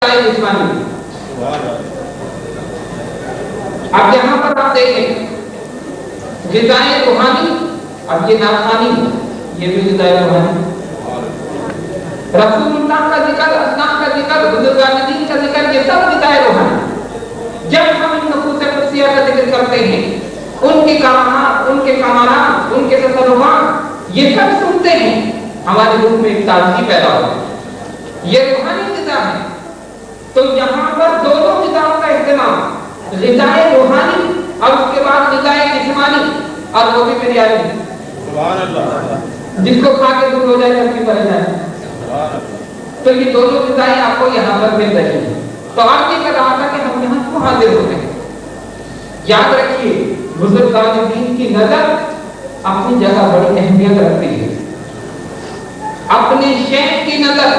غذائے جسمانی. اب یہاں پر آپ دیکھیں غذائے روحانی، اب یہ نافانی، یہ بھی غذائے روحانی. رسول اللہ کا ذکر، اسناد کا ذکر، بزرگان دین کا ذکر، یہ سب غذائے روحانی. جب ہم ان نفوس قدسیہ کا ذکر کرتے ہیں، ان کی کرامات، ان کے کمالات، ان کے تصرفات، یہ سب سنتے ہیں، ہمارے روح میں ایک تازگی پیدا ہوتی ہے. یہ روحانی غذا ہے. تو یہاں پر دونوں غذاؤں کا اہتمام، غذائے روحانی اور اس کے بعد غذائے جسمانی، اور وہ بھی میری آئی سبحان اللہ، جس کو کھا کے دور ہو جائے سب کی پریشانی. تو یہ دونوں غذائیں آپ کو یہاں پر مل رہی ہیں. تو آپ یہ کہہ رہا تھا کہ ہم یہاں کیوں حاضر ہوتے ہیں؟ یاد رکھیے بزرگان دین کی نظر اپنی جگہ بڑی اہمیت رکھتی ہے. اپنے شیخ کی نظر،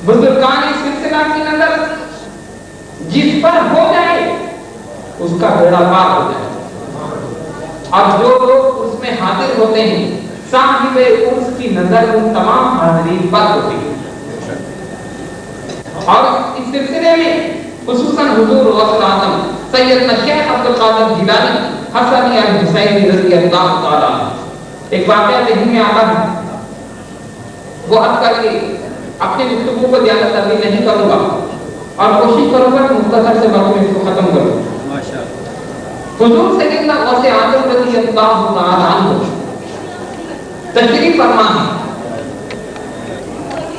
بزرگان سلسلہ کی نظر جس پر ہو جائے اس کا بیڑا پار ہو جائے. اب جو لوگ اس میں حاضر ہوتے ہیں، صاحب عرس کی نظر ان تمام حاضرین پر ہوتی ہے. اور اس سلسلے میں خصوصاً حضور غوث اعظم سیدنا شیخ عبد القادر جیلانی حسنی الحسینی رضی اللہ تعالیٰ ایک واقعہ ذہن میں آتا ہے، وہ عرض کر کے اپنے گفتگو کو زیادہ طویل نہیں کروں گا اور کوشش کروں گا کہ مختصر سے وقت میں اس کو ختم کروں. حضور سیدنا غوث اعظم رضی اللہ تعالیٰ عنہ تشریف فرما ہے.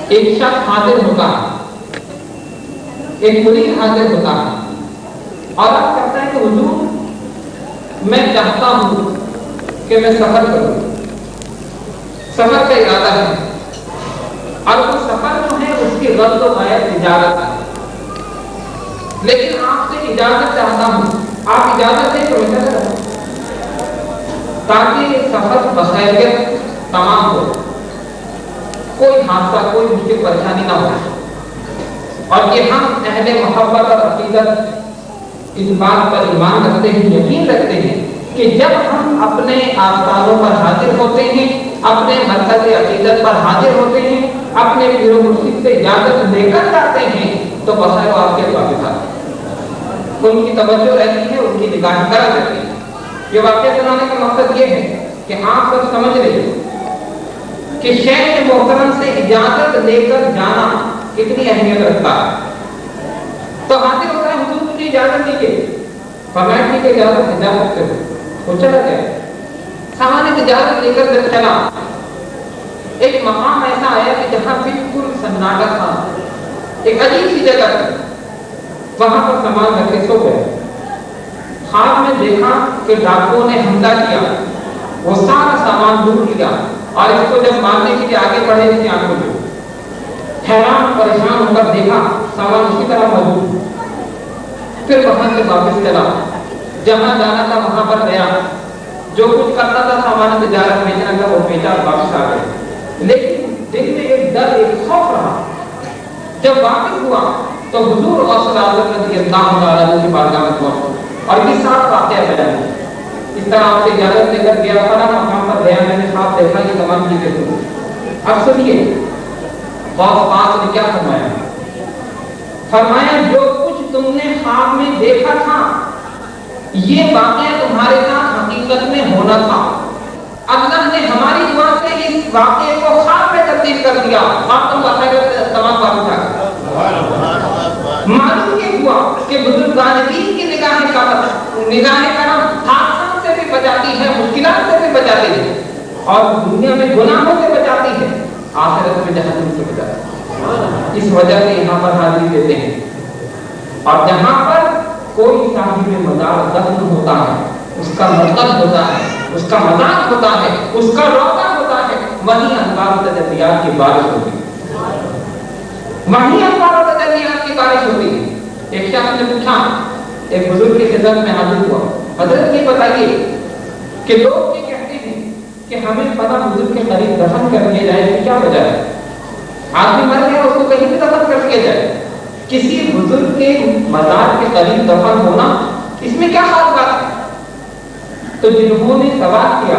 ایک شخص حاضر ہوتا ہے، ایک مرید حاضر ہوتا ہے اور اب کہتا ہے کہ حضور میں چاہتا ہوں کہ میں سفر کروں. سفر کا ارادہ ہے اور وہ سفر جو ہے اس کی غرض و غایت تجارت ہے، لیکن آپ سے اجازت چاہتا ہوں، آپ اجازت دیں تو میں چلا جاؤں تاکہ سفر بخیریت تمام ہو، کوئی حادثہ، کوئی مشکل پریشانی نہ ہو. اور یہ ہم اہل محبت اور عقیدت اس بات پر ایمان رکھتے ہیں، یقین رکھتے ہیں کہ جب ہم اپنے آستانوں پر حاضر ہوتے ہیں، اپنے مرکز عقیدت پر حاضر ہوتے ہیں، اپنے پیر و مرشد سے اجازت لے کر جاتے ہیں تو بخیر و عافیت واپس آتے ہیں. ان کی توجہ رہتی ہے، ان کی نگاہ کرم رہتی ہے. یہ واقعہ سنانے کا مقصد یہ ہے کہ آپ سب سمجھ رہے ہیں کہ شیخ محترم سے اجازت لے کر جانا کتنی اہمیت رکھتا ہے. تو حاضر ہوتا ہے، حضور مجھے اجازت دیجیے. فرمایا ٹھیک ہے، اجازت جا سکتے ہو. وہ چلا گیا. سامان اجازت لے کر جب چلا، ایک مقام ایسا آیا کہ جہاں بالکل سناٹا تھا، ایک عجیب سی جگہ تھی. وہاں پر سامان رکھ کے سو گئے. خواب میں دیکھا کہ ڈاکوؤں نے حملہ کیا، وہ سارا سامان لوٹ لیا اور اس کو جب مارنے کے لیے آگے بڑھے اس کی آنکھوں میں حیران پریشان ہو کر دیکھا سامان اسی طرح موجود. پھر وہاں سے واپس چلا، جہاں جانا تھا وہاں پر گیا، جو کچھ کرنا تھا سامان تجارت بیچنا تھا وہ بیچا، واپس آ گئے. لیکن دل میں ایک ڈر، ایک خوف رہا. جب واپس ہوا تو حضور غوث اعظم رضی اللہ تعالیٰ عنہ کی بارگاہ میں پہنچا اور یہ ساتھ واقعہ بیان ہے. اس طرح آپ سے اجازت لے کر گیا، فلاں مقام پر گیا، میں نے خواب دیکھا، یہ تمام چیزیں سنی. اب سنیے غوث پاک نے کیا فرمایا. فرمایا جو کچھ تم نے خواب میں دیکھا تھا یہ واقعہ تمہارے ساتھ حقیقت میں ہونا تھا. اللہ نے ہماری دعا سے اس واقعے کو خواب میں تبدیل کر دیا. خواب تم بخیر تمام بات اٹھا کر معلوم یہ ہوا کہ بزرگان دین کی نگاہ کرم حادثات سے بھی بچاتی ہے، مشکلات سے بھی بچاتی ہے، اور دنیا میں گناہوں سے بچاتی ہے، آخرت میں جہنم سے بچاتی ہے. اس وجہ سے یہاں پر حاضری دیتے ہیں. اور جہاں پر کوئی صاحب مزار دفن ہوتا ہے، اس کا مرکز ہوتا ہے، اس کا مزار ہوتا ہے، اس کا روضہ ہوتا ہے، وہیں انوار تجلیات کی بارش ہوتی ہے. وہیں انوار تجلیات کی بارش ہوتی ہے. ایک شخص نے پوچھا، ایک بزرگ کی خدمت میں حاضر ہوا، حضرت یہ بتائیے کہ لوگ یہ کہتے ہیں کہ ہمیں پتہ بزرگ کے قریب دفن کر دیا جائے تو کیا وجہ ہے؟ آدمی مر گیا اس کو کہیں بھی دفن کر دیا جائے، کسی بزرگ کے مزار کے قریب دفن ہونا اس میں کیا خاص بات ہے؟ تو جنہوں نے سوال کیا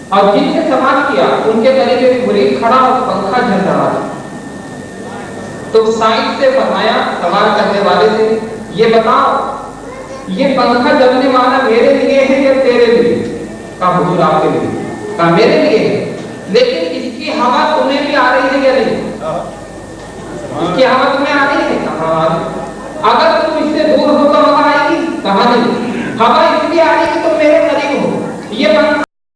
اور جن سے سوال کیا ان کے قریب ایک مرید کھڑا اور پنکھا جھل رہا تھا. تو تو سائنس سے فرمایا سوال کرنے والے سے، یہ بتاؤ یہ پنکھا جلنے والا میرے لیے ہے یا تیرے لیے؟ کہا حضور آپ کے لیے۔ کہا میرے لیے ہے، لیکن اس کی ہوا تمہیں بھی آ رہی ہے یا نہیں؟ اس کی ہوا تمہیں آ رہی ہے؟ کہا اگر تم اس سے دور ہو تو ہوا آئے گی؟ کہا نہیں، ہوا اس لیے آ رہی ہے کہ تم میرے قریب ہو۔ یہ